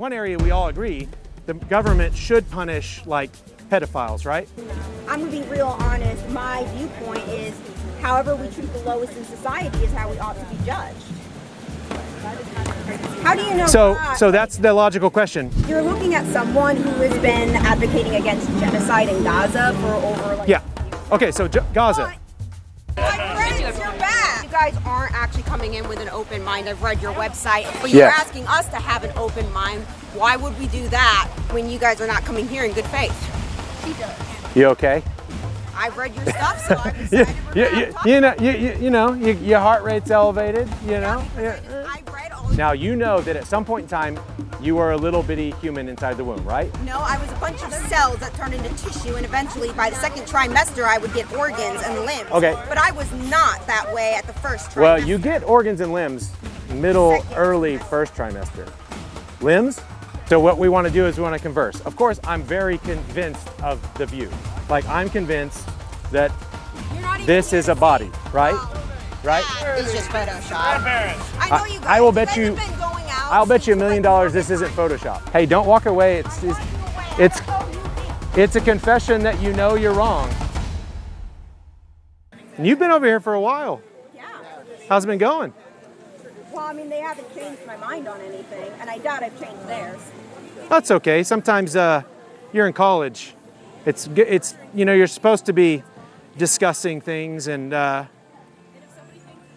One area we all agree, the government should punish like pedophiles, right? I'm gonna be real honest. My viewpoint is however we treat the lowest in society is how we ought to be judged. How do you know that? So that's the logical question. You're looking at someone who has been advocating against genocide in Gaza for over like Yeah. Okay, so Gaza. My friends, you're bad. You guys aren't actually coming in with an open mind. I've read your website, but you're asking us to have an open mind. Why would we do that when you guys are not coming here in good faith? She does. You okay? I've read your stuff, so I'm excited. You know, your heart rate's elevated. You know. I read all. Now you know that at some point in time, you were a little bitty human inside the womb, right? No, I was a bunch of cells that turned into tissue, and eventually, by the second trimester, I would get organs and limbs. Okay. But I was not that way at the first trimester. Well, you get organs and limbs early first trimester. Limbs? So what we want to do is we want to converse. Of course, I'm very convinced of the view. Like, I'm convinced that this is a body, right? Right? It's just Photoshop. I know you guys. I will bet you you. guys have been going out I'll bet you $1 million since, this isn't Photoshop. Hey, don't walk away. It's a confession that you know you're wrong. And you've been over here for a while. Yeah. How's it been going? Well, I mean, they haven't changed my mind on anything, and I doubt I've changed theirs. That's okay. Sometimes you're in college. It's you know, you're supposed to be discussing things and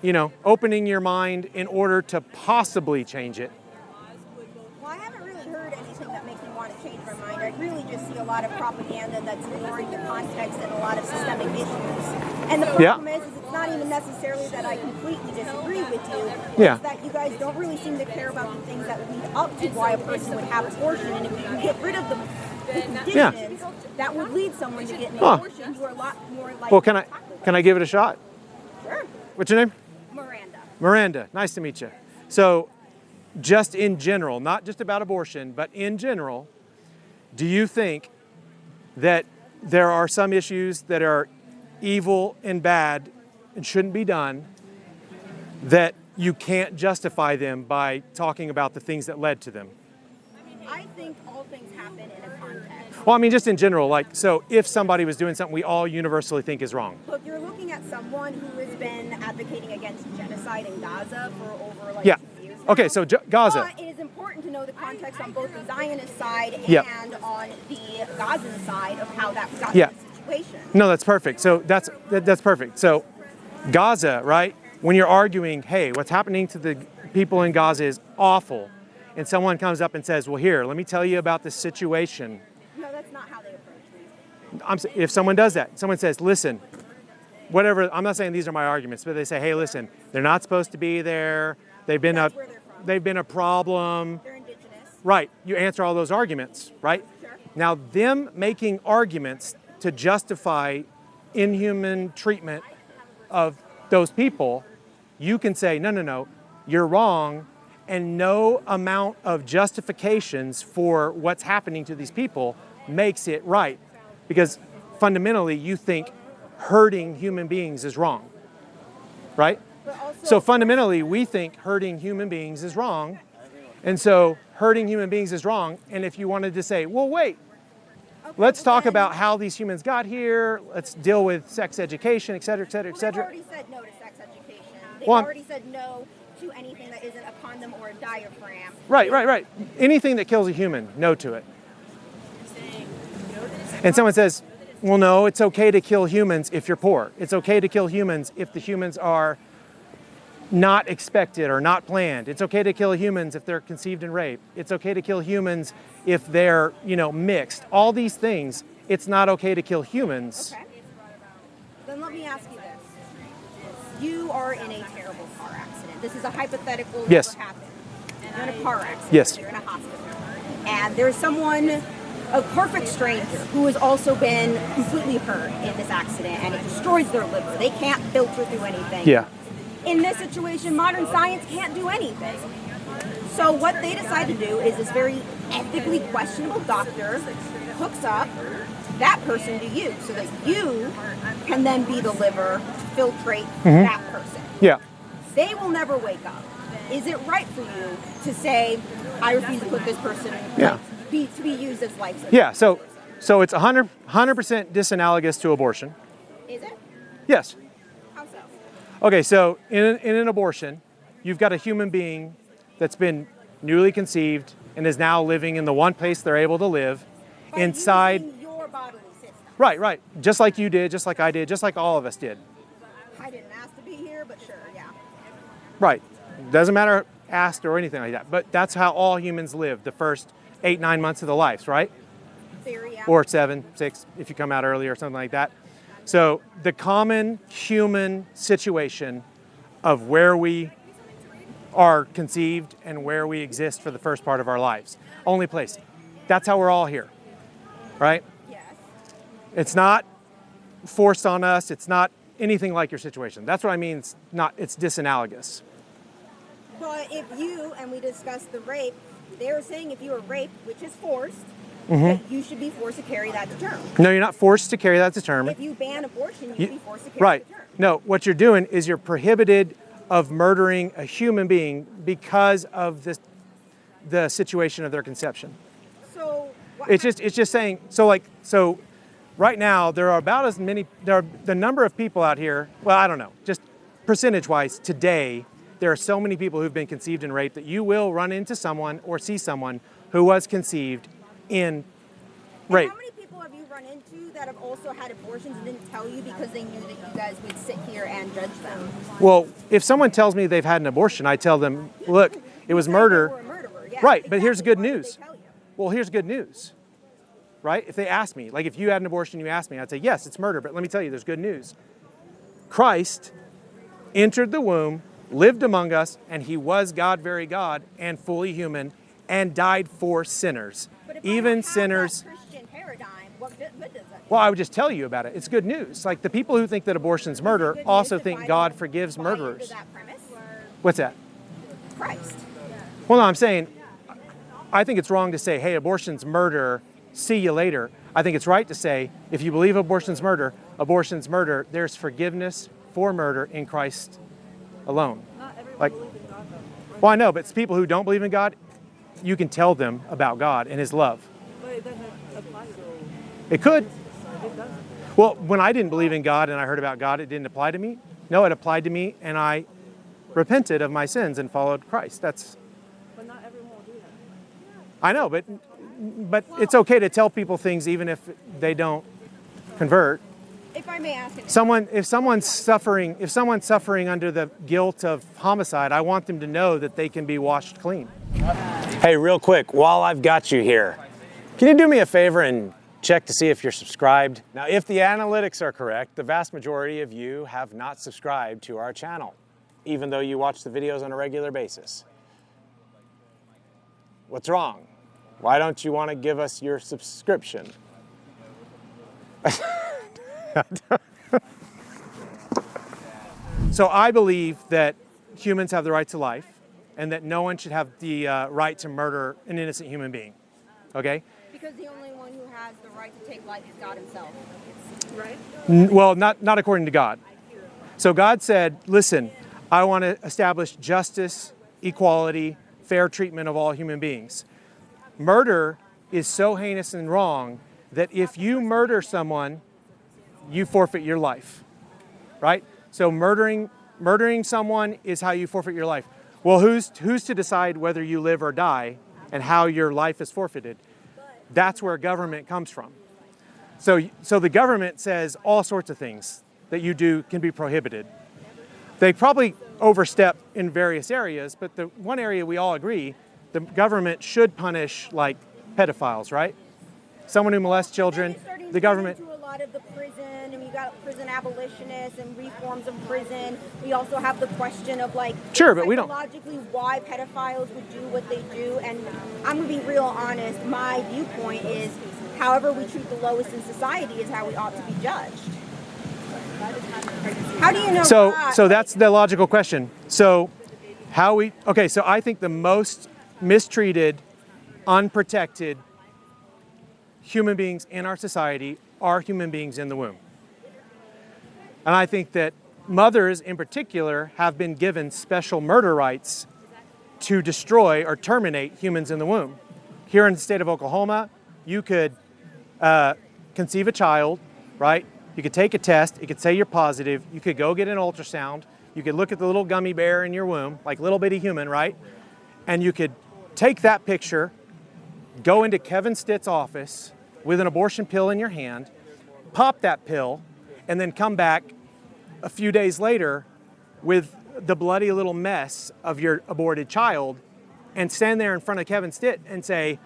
you know, opening your mind in order to possibly change it. Well, I haven't really heard anything that makes me want to change my mind. I really just see a lot of propaganda that's ignoring the context and a lot of systemic issues. And the problem is it's not even necessarily that I completely disagree with you. Yeah. It's that you guys don't really seem to care about the things that lead up to why a person would have abortion. And if you can get rid of the conditions that would lead someone to get an abortion, you are a lot more likely. Well, can I give it a shot? Sure. What's your name? Miranda. Miranda, nice to meet you. So, just in general, not just about abortion, but in general, do you think that there are some issues that are evil and bad and shouldn't be done, that you can't justify them by talking about the things that led to them? I think all things happen in a context. Well, I mean, just in general, like, so if somebody was doing something we all universally think is wrong. Look, you're looking at someone who has been advocating against genocide in Gaza for over like 2 years now. Okay, so Gaza. But it is important to know the context on both the Zionist side and on the Gazan side of how that got to the situation. No, that's perfect. So that's perfect. So Gaza, right? When you're arguing, hey, what's happening to the people in Gaza is awful, and someone comes up and says, well, here, let me tell you about this situation. No, that's not how they approach me. If someone does that, someone says, listen, whatever, I'm not saying these are my arguments, but they say, hey, listen, they're not supposed to be there. They've been a problem. They're indigenous. Right. You answer all those arguments, right? Sure. Now, them making arguments to justify inhuman treatment of those people, you can say, no, you're wrong, and no amount of justifications for what's happening to these people makes it right. Because fundamentally, you think hurting human beings is wrong, right? So fundamentally, we think hurting human beings is wrong. And so hurting human beings is wrong. And if you wanted to say, well, wait, let's talk about how these humans got here. Let's deal with sex education, et cetera, et cetera, et cetera. They've already said no to sex education. They've already said no to anything that isn't a condom or a diaphragm. Right. Anything that kills a human, no to it. And someone says, well, no, it's okay to kill humans if you're poor. It's okay to kill humans if the humans are not expected or not planned. It's okay to kill humans if they're conceived and raped. It's okay to kill humans if they're, mixed. All these things, it's not okay to kill humans. Okay. Then let me ask you this. You are in a terrible car accident. This is a hypothetical that never happened. You're in a car accident. Yes. You're in a hospital. And there's someone, a perfect stranger, who has also been completely hurt in this accident, and it destroys their liver. They can't filter through anything. Yeah. In this situation, modern science can't do anything. So what they decide to do is this very ethically questionable doctor hooks up that person to you so that you can then be the liver to filtrate that person. Yeah. They will never wake up. Is it right for you to say, I refuse to put this person Yeah. to be used as life support. Yeah, so it's 100% disanalogous to abortion. Is it? Yes. How so? Okay, so in an abortion, you've got a human being that's been newly conceived and is now living in the one place they're able to live By inside. using your bodily system. Right. Just like you did, just like I did, just like all of us did. I didn't ask to be here, but sure, yeah. Right. Doesn't matter asked or anything like that. But that's how all humans live the first 8-9 months of their lives, right? Theory, yeah. Or 7, 6 if you come out early or something like that. So the common human situation of where we are conceived and where we exist for the first part of our lives. Only place. That's how we're all here, right? Yes. It's not forced on us. It's not anything like your situation. That's what I mean. It's disanalogous. But if you, and we discussed the rape, they were saying if you were raped, which is forced, Mm-hmm. that you should be forced to carry that to term. No, you're not forced to carry that to term. If you ban abortion, you should be forced to carry Right. it to term. No, what you're doing is you're prohibited of murdering a human being because of the situation of their conception. So what It's just saying, so right now there are about as many, the number of people out here, well, I don't know, just percentage-wise today, there are so many people who've been conceived and raped that you will run into someone or see someone who was conceived in rape. How many people have you run into that have also had abortions and didn't tell you because they knew that you guys would sit here and judge them? Well, if someone tells me they've had an abortion, I tell them, look, it was They murder. were a murderer, yeah, Right, but here's good exactly. Why would news. they tell you? Well, here's good news, right? If they ask me, like if you had an abortion, you asked me, I'd say, yes, it's murder, but let me tell you, there's good news. Christ entered the womb, lived among us, and he was God, very God, and fully human, and died for sinners. But if Even I don't have sinners. that Christian paradigm, what good does that do? Well, I would just tell you about it. It's good news. Like the people who think that abortion's murder Good news also if think I God don't forgives buy into murderers. that premise? What's that? Christ. Well, no, I'm saying, I think it's wrong to say, hey, abortion's murder, see you later. I think it's right to say, if you believe abortion's murder, there's forgiveness for murder in Christ alone. Not everyone Like, believes in God, though. well, I know, but it's people who don't believe in God, you can tell them about God and his love. But it doesn't apply to It could. it doesn't. Well, when I didn't believe in God and I heard about God, it didn't apply to me. No, it applied to me, and I repented of my sins and followed Christ. That's, But not everyone will do that. I know, but it's okay to tell people things even if they don't convert. If I may ask, If someone's suffering under the guilt of homicide, I want them to know that they can be washed clean. Hey, real quick, while I've got you here, can you do me a favor and check to see if you're subscribed? Now, if the analytics are correct, the vast majority of you have not subscribed to our channel, even though you watch the videos on a regular basis. What's wrong? Why don't you want to give us your subscription? So I believe that humans have the right to life and that no one should have the right to murder an innocent human being. Okay? because the only one who has the right to take life is God himself. Right? Well, not according to God. So God said, listen, I want to establish justice, equality, fair treatment of all human beings. Murder is so heinous and wrong that if you murder someone, you forfeit your life, right? So murdering someone is how you forfeit your life. Well, who's to decide whether you live or die and how your life is forfeited? That's where government comes from. So the government says all sorts of things that you do can be prohibited. They probably overstep in various areas, but the one area we all agree, the government should punish like pedophiles, right? Someone who molests children, the government. To a lot of the prison, and we got prison abolitionists and reforms of prison. We also have the question of like, Sure, but we don't. Psychologically, why pedophiles would do what they do, and I'm gonna be real honest. My viewpoint is, however we treat the lowest in society is how we ought to be judged. How do you know? So that's the logical question. So I think the most mistreated, unprotected human beings in our society are human beings in the womb. And I think that mothers in particular have been given special murder rights to destroy or terminate humans in the womb. Here in the state of Oklahoma, you could conceive a child, right? You could take a test, it could say you're positive, you could go get an ultrasound, you could look at the little gummy bear in your womb, like little bitty human, right? And you could take that picture, go into Kevin Stitt's office with an abortion pill in your hand, pop that pill, and then come back a few days later with the bloody little mess of your aborted child and stand there in front of Kevin Stitt and say,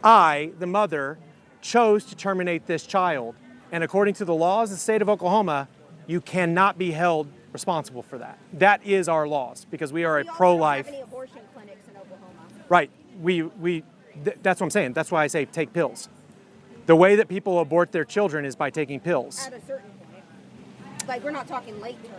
I, the mother, chose to terminate this child. And according to the laws of the state of Oklahoma, you cannot be held responsible for that. That is our laws because we are a pro-life. We also don't have any abortion clinics in Oklahoma. Right. That's what I'm saying. That's why I say take pills. The way that people abort their children is by taking pills. At a certain point. Like, we're not talking late term.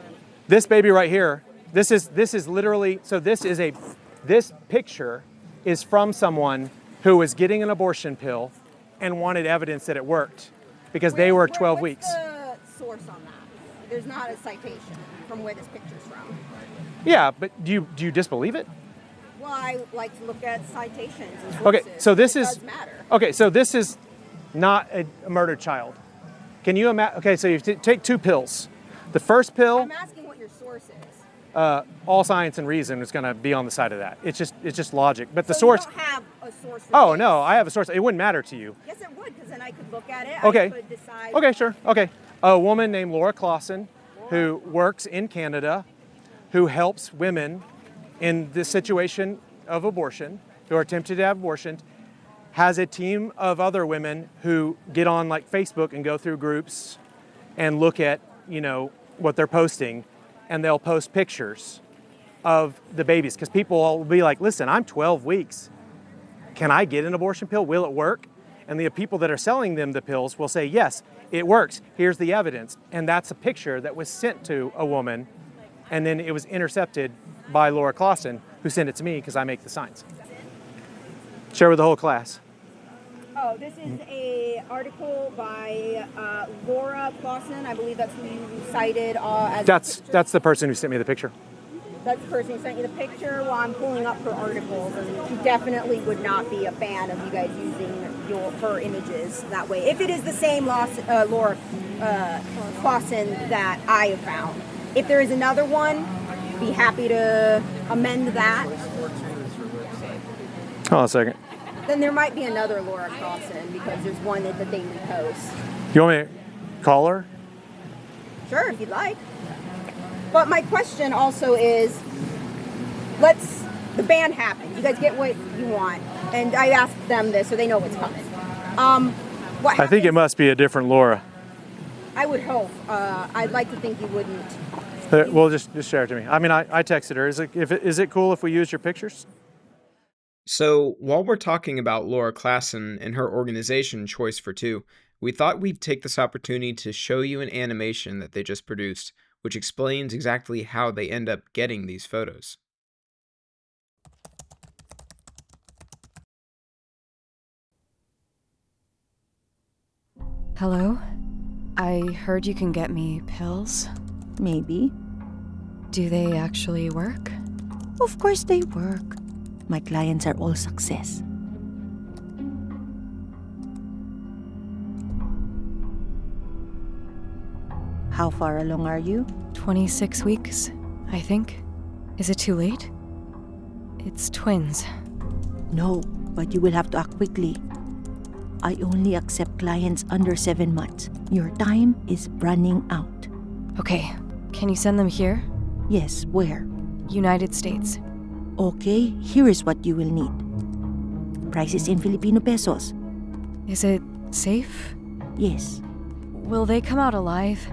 This baby right here, this is literally, so this picture is from someone who was getting an abortion pill and wanted evidence that it worked because they were 12 weeks. What's the source on that? There's not a citation from where this picture's from. Yeah, but do you disbelieve it? Well, I like to look at citations and Okay, sources. so this It is does matter. okay. So this is not a murdered child. Can you imagine? Okay, so you take 2 pills. The first pill, I'm asking what your source is. all science and reason is going to be on the side of that. It's just logic. But the So source. You don't have a source for Oh this. no, I have a source. It wouldn't matter to you. Yes, it would, because then I could look at it. Okay. I could decide. Okay, sure. Okay. A woman named Laura Clausen, who works in Canada, who helps women in this situation of abortion, who are tempted to have abortions, has a team of other women who get on like Facebook and go through groups and look at, what they're posting, and they'll post pictures of the babies because people will be like, listen, I'm 12 weeks. Can I get an abortion pill? Will it work? And the people that are selling them the pills will say, yes, it works. Here's the evidence. And that's a picture that was sent to a woman, and then it was intercepted by Laura Clausen, who sent it to me because I make the signs. Share with the whole class. Oh, this is a article by Laura Clausen. I believe that's who you cited as That's the person who sent me the picture. That's the person who sent you the picture. Well, I'm pulling up her articles, and she definitely would not be a fan of you guys using her images that way. If it is the same Laura Clausen that I have found. If there is another one, be happy to amend that. Hold on a second. Then there might be another Laura Clausen because there's one that the Daily Post. You want me to call her? Sure, if you'd like. But my question also is, the ban happens. You guys get what you want. And I asked them this so they know what's coming. What happens, I think it must be a different Laura. I would hope. I'd like to think you wouldn't. Well, just share it to me. I mean, I texted her. Is it cool if we use your pictures? So, while we're talking about Laura Clausen and her organization Choice for Two, we thought we'd take this opportunity to show you an animation that they just produced, which explains exactly how they end up getting these photos. Hello? I heard you can get me pills. Maybe. Do they actually work? Of course they work. My clients are all success. How far along are you? 26 weeks, I think. Is it too late? It's twins. No, but you will have to act quickly. I only accept clients under 7 months. Your time is running out. Okay, can you send them here? Yes, where? United States. Okay, here is what you will need. Prices in Filipino pesos. Is it safe? Yes. Will they come out alive?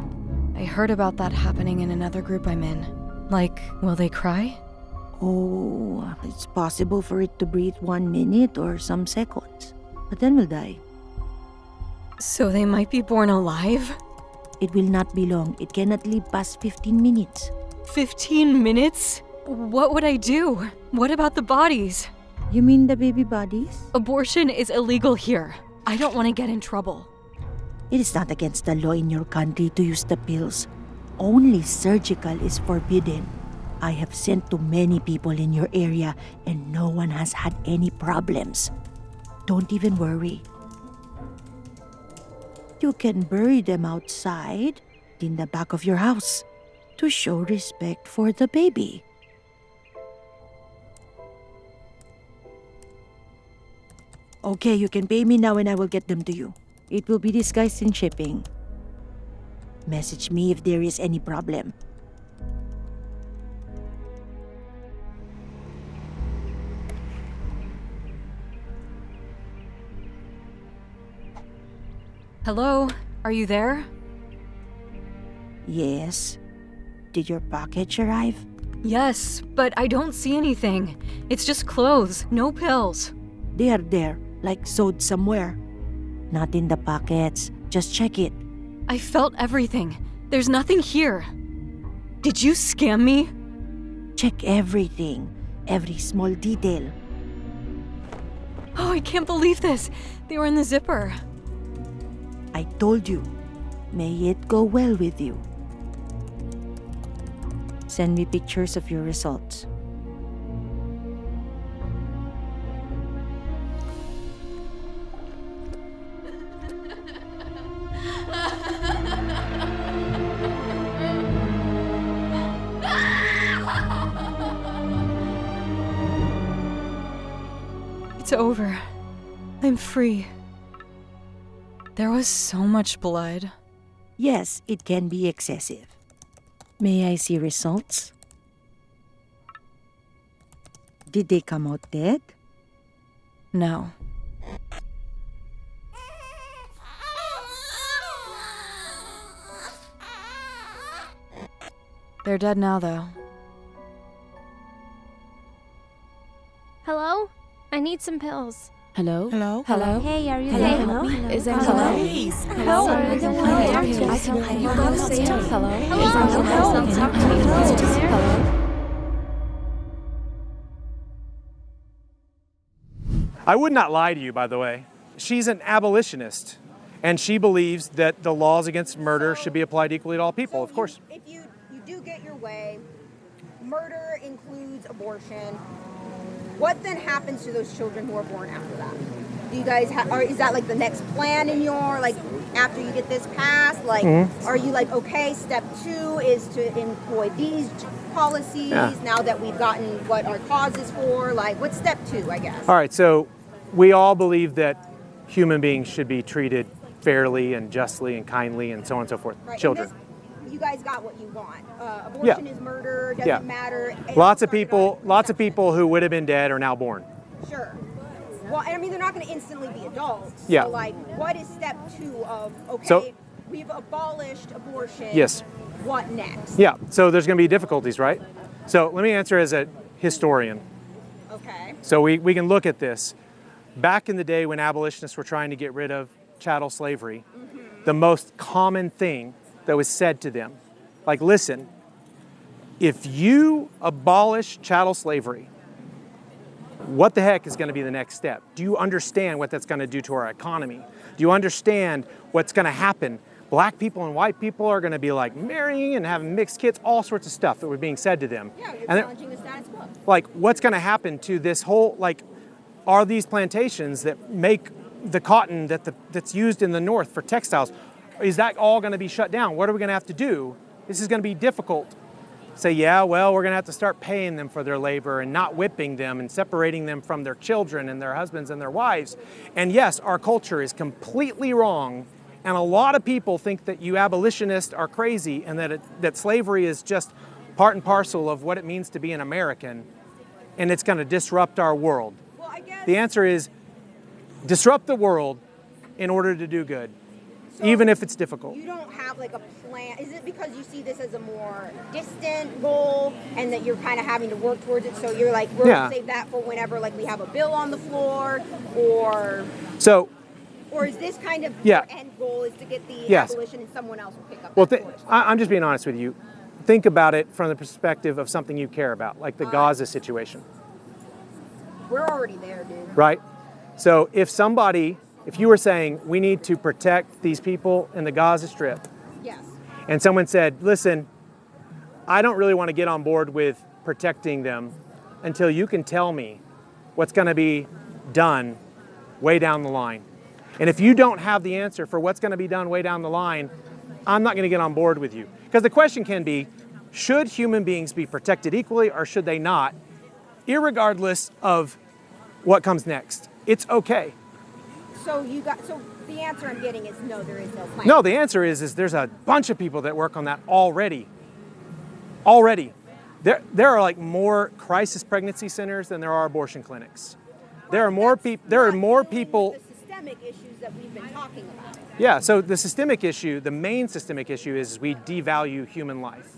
I heard about that happening in another group I'm in. Like, will they cry? Oh, it's possible for it to breathe 1 minute or some seconds, but then will die. So they might be born alive? It will not be long. It cannot live past 15 minutes. 15 minutes? What would I do? What about the bodies? You mean the baby bodies? Abortion is illegal here. I don't want to get in trouble. It is not against the law in your country to use the pills. Only surgical is forbidden. I have sent to many people in your area and no one has had any problems. Don't even worry. You can bury them outside in the back of your house to show respect for the baby. Okay, you can pay me now and I will get them to you. It will be disguised in shipping. Message me if there is any problem. Hello? Are you there? Yes. Did your package arrive? Yes, but I don't see anything. It's just clothes, no pills. They are there, like sewed somewhere. Not in the pockets. Just check it. I felt everything. There's nothing here. Did you scam me? Check everything. Every small detail. Oh, I can't believe this. They were in the zipper. I told you. May it go well with you. Send me pictures of your results. It's over. I'm free. There was so much blood. Yes, it can be excessive. May I see results? Did they come out dead? No. They're dead now, though. Hello? I need some pills. Hello? Hello? Hello? Hey, are you Hello? there? Hello? Is anyone Hello? there? Hello? Sorry, I don't want to talk to you. I can you go upstairs. Hello? Hello? Is anyone Hello? else can talk to me? Hello? Hello? I would not lie to you, by the way. She's an abolitionist, and she believes that the laws against murder should be applied equally to all people, of course. If you do get your way, murder includes abortion. What then happens to those children who are born after that? Do you guys or is that like the next plan in your, like, after you get this passed? Like, are you like, okay, step 2 is to employ these policies now that we've gotten what our cause is for? Like, what's step 2, I guess? All right, so we all believe that human beings should be treated fairly and justly and kindly and so on and so forth. Right. Children. You guys got what you want. Abortion is murder, doesn't matter. Lots of people who would have been dead are now born. Sure. Well, I mean, they're not going to instantly be adults. Yeah. So, like, what is step 2 of, okay, So- we've abolished abortion. Yes. What next? Yeah, so there's going to be difficulties, right? So let me answer as a historian. Okay. So we can look at this. Back in the day when abolitionists were trying to get rid of chattel slavery, the most common thing that was said to them, like, listen, if you abolish chattel slavery, what the heck is going to be the next step? Do you understand what that's going to do to our economy? Do you understand what's going to happen? Black people and white people are going to be like marrying and having mixed kids, all sorts of stuff that were being said to them. Yeah, you're And challenging the status quo. like, what's going to happen to this whole, like, are these plantations that make the cotton that's used in the North for textiles, is that all going to be shut down? What are we going to have to do? This is going to be difficult. Say, yeah, well, we're going to have to start paying them for their labor and not whipping them and separating them from their children and their husbands and their wives. And yes, our culture is completely wrong. And a lot of people think that you abolitionists are crazy and that slavery is just part and parcel of what it means to be an American. And it's going to disrupt our world. Well, I guess. The answer is disrupt the world in order to do good, even if it's difficult. You don't have like a plan. Is it because you see this as a more distant goal and that you're kind of having to work towards it? So you're like, we're going to save that for whenever like we have a bill on the floor, or is this kind of your end goal is to get the abolition and someone else will pick up that torch? I'm just being honest with you. Think about it from the perspective of something you care about, like the Gaza situation. We're already there, dude. Right? So if you were saying we need to protect these people in the Gaza Strip, Yes. and someone said, listen, I don't really want to get on board with protecting them until you can tell me what's going to be done way down the line. And if you don't have the answer for what's going to be done way down the line, I'm not going to get on board with you. Because the question can be, should human beings be protected equally or should they not, irregardless of what comes next? It's okay. So the answer I'm getting is no, there is no plan. No, the answer is there's a bunch of people that work on that already. Already. There are like more crisis pregnancy centers than there are abortion clinics. There are more people. There are more people. The systemic issues that we've been talking about. Yeah. So the systemic issue, the main systemic issue, is we devalue human life.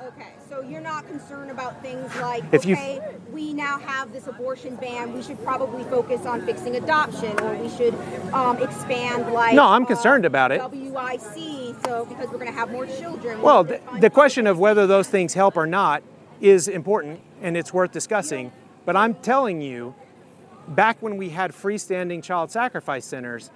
Okay, so you're not concerned about things like, If you- okay, we now have this abortion ban, we should probably focus on fixing adoption, or we should expand like... No, I'm concerned about it. WIC, so because we're going to have more children. Well, the question of whether those things help or not is important, and it's worth discussing. But I'm telling you, back when we had freestanding child sacrifice centers,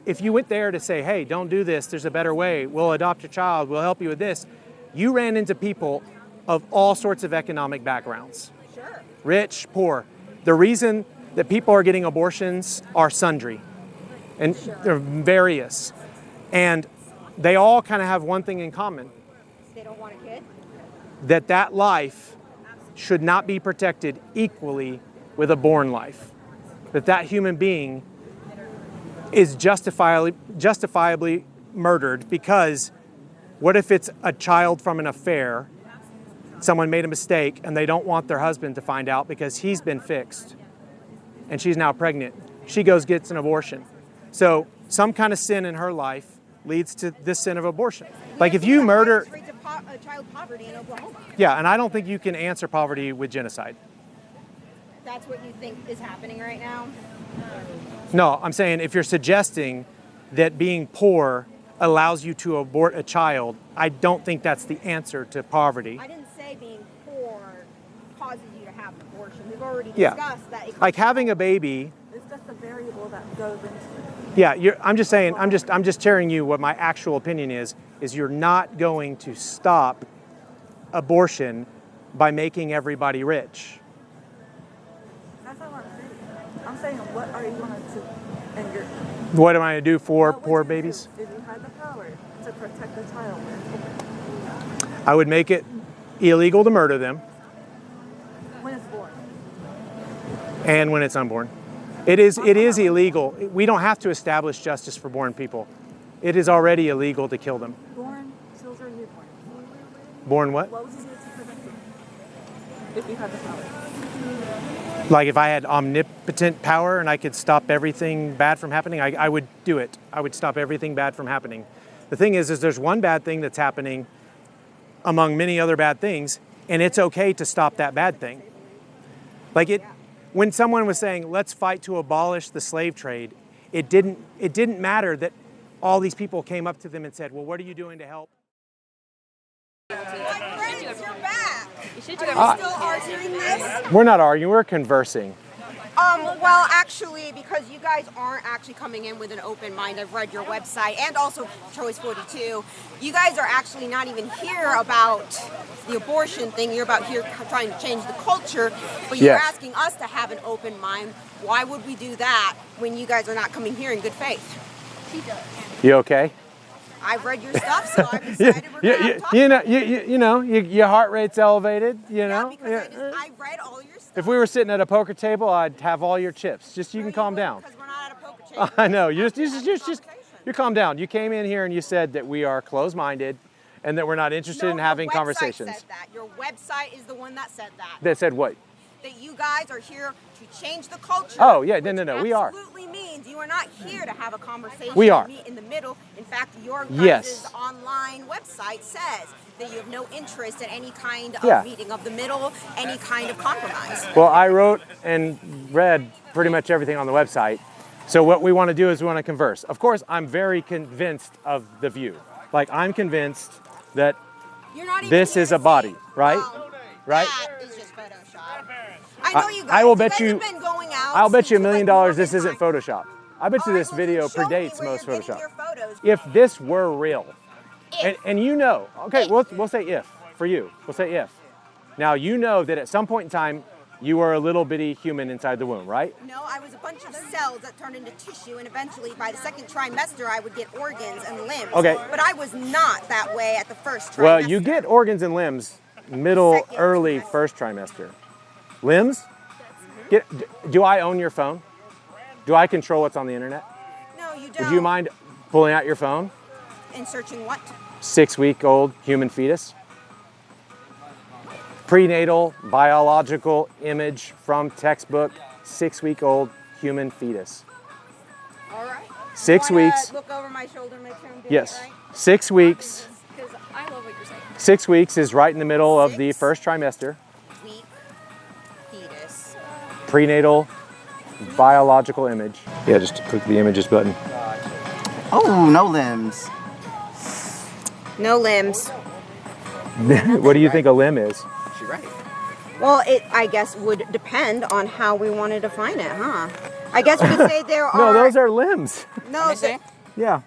if you went there to say, hey, don't do this, there's a better way, we'll adopt your child, we'll help you with this, you ran into people of all sorts of economic backgrounds. Sure. Rich, poor. The reason that people are getting abortions are sundry, and they're various. And they all kind of have one thing in common, They don't want a kid? that life should not be protected equally with a born life. That human being is justifiably murdered because what if it's a child from an affair, someone made a mistake and they don't want their husband to find out because he's been fixed and she's now pregnant. She goes, gets an abortion. So some kind of sin in her life leads to this sin of abortion. Like if you murder... Child poverty in Oklahoma. Yeah, and I don't think you can answer poverty with genocide. That's what you think is happening right now? No, I'm saying if you're suggesting that being poor allows you to abort a child, I don't think that's the answer to poverty. I didn't say being poor causes you to have an abortion. We've already Yeah. discussed that. It Like having a baby. It's just a variable that goes into it. Yeah, I'm just saying. I'm just sharing you what my actual opinion is you're not going to stop abortion by making everybody rich. That's not what I'm saying. I'm saying, what are you going to do? And you're, What am I going to do for what would poor you do babies? if you had the power to protect the child when it's born? I would make it illegal to murder them When it's born. and when it's unborn. It is illegal. We don't have to establish justice for born people. It is already illegal to kill them. Born children newborn. Born what? What would you do to prevent them if you had the power? Like if I had omnipotent power and I could stop everything bad from happening, I would do it. I would stop everything bad from happening. The thing is there's one bad thing that's happening among many other bad things, and it's okay to stop that bad thing. When someone was saying, let's fight to abolish the slave trade, it didn't matter that all these people came up to them and said, well, what are you doing to help? My friends, you're back. Are you still arguing this? We're not arguing, we're conversing. Well, actually, because you guys aren't actually coming in with an open mind, I've read your website and also Choice 42. You guys are actually not even here about the abortion thing. You're about here trying to change the culture, but you're Yes. asking us to have an open mind. Why would we do that when you guys are not coming here in good faith? You okay? I've read your stuff, so I've decided we're going to talk Your heart rate's elevated, because I read all your stuff. If we were sitting at a poker table, I'd have all your chips. Just you can calm down. Because we're not at a poker table. I know. You calm down. You came in here and you said that we are closed-minded and that we're not interested in having conversations. Said that. Your website is the one that said that. That said what? That you guys are here to change the culture. Oh, yeah, no, we are. Absolutely means you are not here to have a conversation. We are. And meet in the middle. In fact, your guys' Yes. online website says that you have no interest in any kind of Yeah. meeting of the middle, any kind of compromise. Well, I wrote and read pretty much everything on the website. So what we want to do is we want to converse. Of course, I'm very convinced of the view. Like, I'm convinced that You're not even this here is to a body, say, right? well, Right? That is just Photoshop. I know you guys. I will you bet guys you. have been going out I'll bet you $1 to, million like, this isn't Morgan Photoshop. I bet you this video predates most Photoshop. Photos. If this were real, and you know, okay, we'll say if. for you. We'll say if. Now you know that at some point in time, you were a little bitty human inside the womb, right? No, I was a bunch of cells that turned into tissue, and eventually by the second trimester, I would get organs and limbs. Okay. But I was not that way at the first trimester. Well, you get organs and limbs middle, early first trimester. Limbs? Do I own your phone? Do I control what's on the internet? No, you don't. Would you mind pulling out your phone? And searching what? 6-week-old human fetus. Prenatal biological image from textbook, 6-week-old human fetus. All right. 6 weeks. Look over my shoulder, make sure I'm doing Yes. it right. 6 weeks. Because I love what you're saying. 6 weeks is right in the middle of the first trimester. Weak fetus. Prenatal biological image. Yeah, just click the images button. Oh, no limbs. No limbs. What do you think a limb is? She's right. Well, it, I guess, would depend on how we want to define it, huh? I guess we could say there are... No, those are limbs. No, Yeah.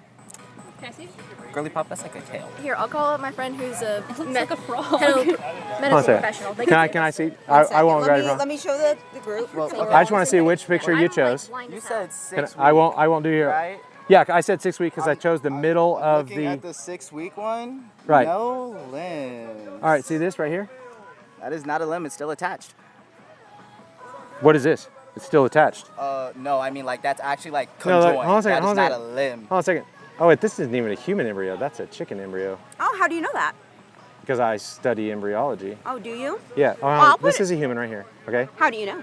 Can I see? Girly pop, that's like a tail. Here, I'll call up my friend who's a like a frog. medical Hold on a second. professional. They Can I see? I won't grab let it. me show the group. I just want to see which picture you chose. You said 6 weeks, I won't do your. right? Yeah, I said 6 weeks because I chose the middle of Looking at the. the 6-week one, Right. no limbs. All right, see this right here? That is not a limb, it's still attached. What is this? It's still attached. No, I mean like that's actually like No, conjoined. look, hold on a second, That is hold on a not second. a limb. Hold on a second. Oh wait, this isn't even a human embryo. That's a chicken embryo. Oh, how do you know that? Because I study embryology. Oh, do you? Yeah. I'll put This it- is a human right here. Okay. How do you know?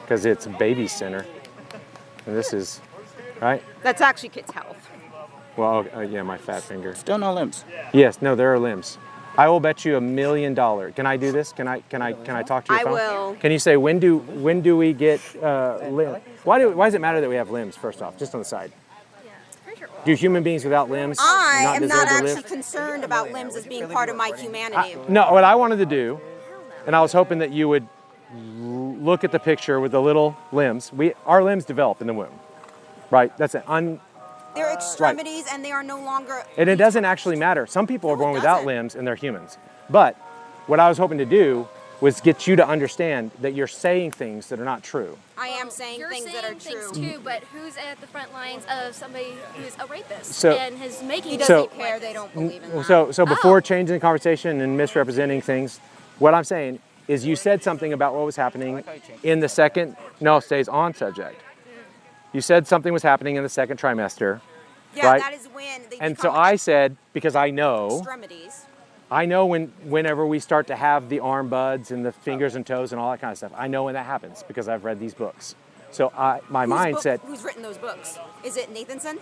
Because it's baby center, and this is, right? That's actually Kit's health. Well, yeah, my fat finger. Still no limbs. Yes. No, there are limbs. I will bet you $1 million. Can I do this? Can I talk to your I phone? will. Can you say when do we get limbs? Why does it matter that we have limbs? First off, just on the side. Do human beings without limbs I am deserve not to actually live? concerned about limbs as being part of my humanity. No, what I wanted to do, and I was hoping that you would look at the picture with the little limbs. Our limbs develop in the womb, right? That's an They're extremities and they are no longer... and it doesn't actually matter. Some people are born without doesn't. limbs and they're humans. But what I was hoping to do was get you to understand that you're saying things that are not true. I am saying You're things saying that are things true. too, but who's at the front lines of somebody who's a rapist So- and is making He it doesn't seem care, like they this? don't believe in that. So before changing the conversation and misrepresenting things, what I'm saying is you said something about what was happening in the second, no, it stays on subject. You said something was happening in the second trimester, Yeah, right? that is when they And so become I said, because I know extremities. whenever we start to have the arm buds and the fingers and toes and all that kind of stuff, I know when that happens because I've read these books. So my mind said, Who's written those books? Is it Nathanson?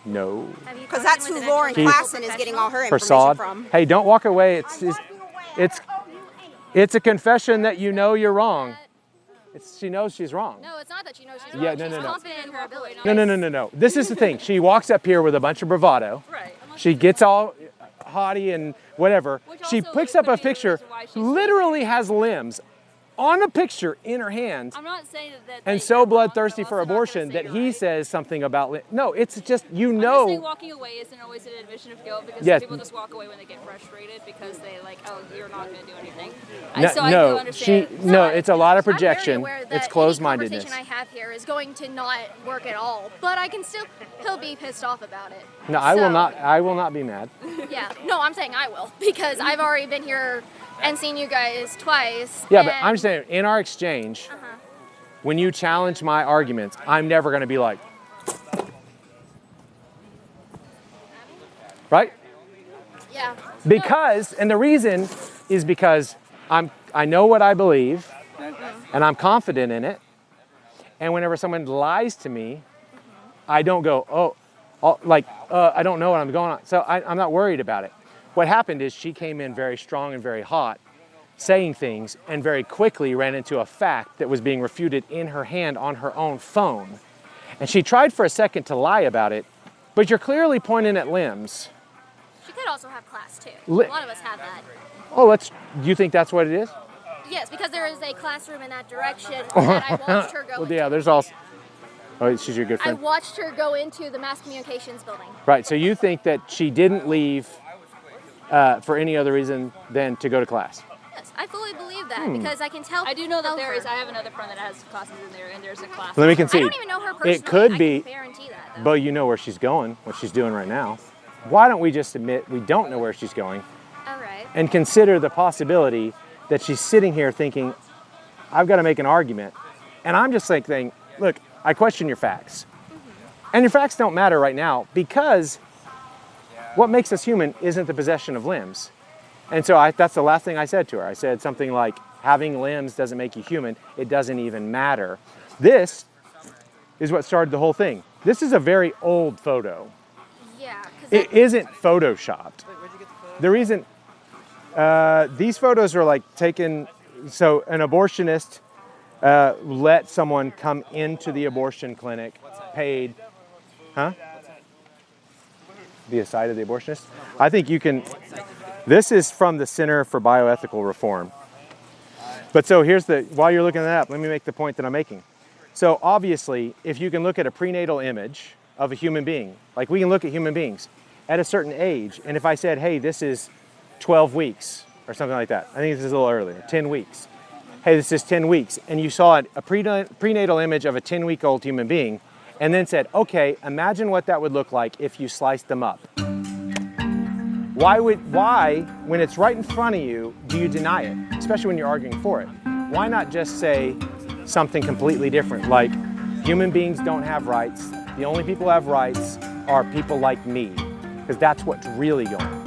no. Have you Because gone that's in who with an Lauren actual medical Klassen is getting all her professional? information Prasad. from. Hey, don't walk away. It's a confession that you know you're wrong. She knows she's wrong. No, it's not that she knows she's Yeah, wrong. no, She's no, no. confident in her ability. No. This is the thing. She walks up here with a bunch of bravado. Right. She gets all haughty and whatever. Which She also picks up could a be the picture, reason why she's literally has limbs on a picture in her hand, I'm not saying that. and that so you're bloodthirsty wrong, for but I'm also not abortion gonna that say he you're right. says something about no, it's just you I'm just know. saying walking away isn't always an admission of guilt because Yes. some people just walk away when they get frustrated because they like, oh, you're not going to do anything. No, So I no, do understand. it's a lot of I'm very projection. aware that It's any closed-mindedness. conversation I have here is going to not work at all, but I can still, he'll be pissed off about it. No, I will So- not. I will not be mad. Yeah, no, I'm saying I will because I've already been here and seen you guys twice. Yeah, but and- I'm saying in our exchange, when you challenge my arguments, I'm never going to be like, right? Yeah. Because, and the reason is because I know what I believe, and I'm confident in it. And whenever someone lies to me, I don't go, I don't know what I'm going on. So I'm not worried about it. What happened is she came in very strong and very hot, saying things, and very quickly ran into a fact that was being refuted in her hand on her own phone. And she tried for a second to lie about it, but you're clearly pointing at limbs. She could also have class too. Li- A lot of us have that. Oh, you think that's what it is? Yes, because there is a classroom in that direction that I watched her go Well, into. yeah, there's also, oh, she's your good I friend. watched her go into the mass communications building. Right, so you think that she didn't leave for any other reason than to go to class. Yes, I fully believe that because I can tell. I do know that tell there her. is. I have another friend that has classes in there, and there's a class. Let me I concede. don't even know her personally. It could I be, can guarantee that, though. but you know where she's going, what she's doing right now. Why don't we just admit we don't know where she's going All right. and consider the possibility that she's sitting here thinking, I've got to make an argument. And I'm just like saying, look, I question your facts. And your facts don't matter right now because what makes us human isn't the possession of limbs. And so that's the last thing I said to her. I said something like, having limbs doesn't make you human. It doesn't even matter. This is what started the whole thing. This is a very old photo. Yeah. 'cause It isn't photoshopped. The reason, these photos are like taken, so an abortionist let someone come into the abortion clinic, paid, huh? The aside of the abortionist? I think you can, this is from the Center for Bioethical Reform. But so here's while you're looking that up, let me make the point that I'm making. So obviously, if you can look at a prenatal image of a human being, like we can look at human beings at a certain age, and if I said, hey, this is 12 weeks or something like that, I think this is a little earlier, 10 weeks. Hey, this is 10 weeks, and you saw a prenatal image of a 10-week-old human being, and then said, okay, imagine what that would look like if you sliced them up. Why, when it's right in front of you, do you deny it, especially when you're arguing for it? Why not just say something completely different, like human beings don't have rights, the only people who have rights are people like me, because that's what's really going on.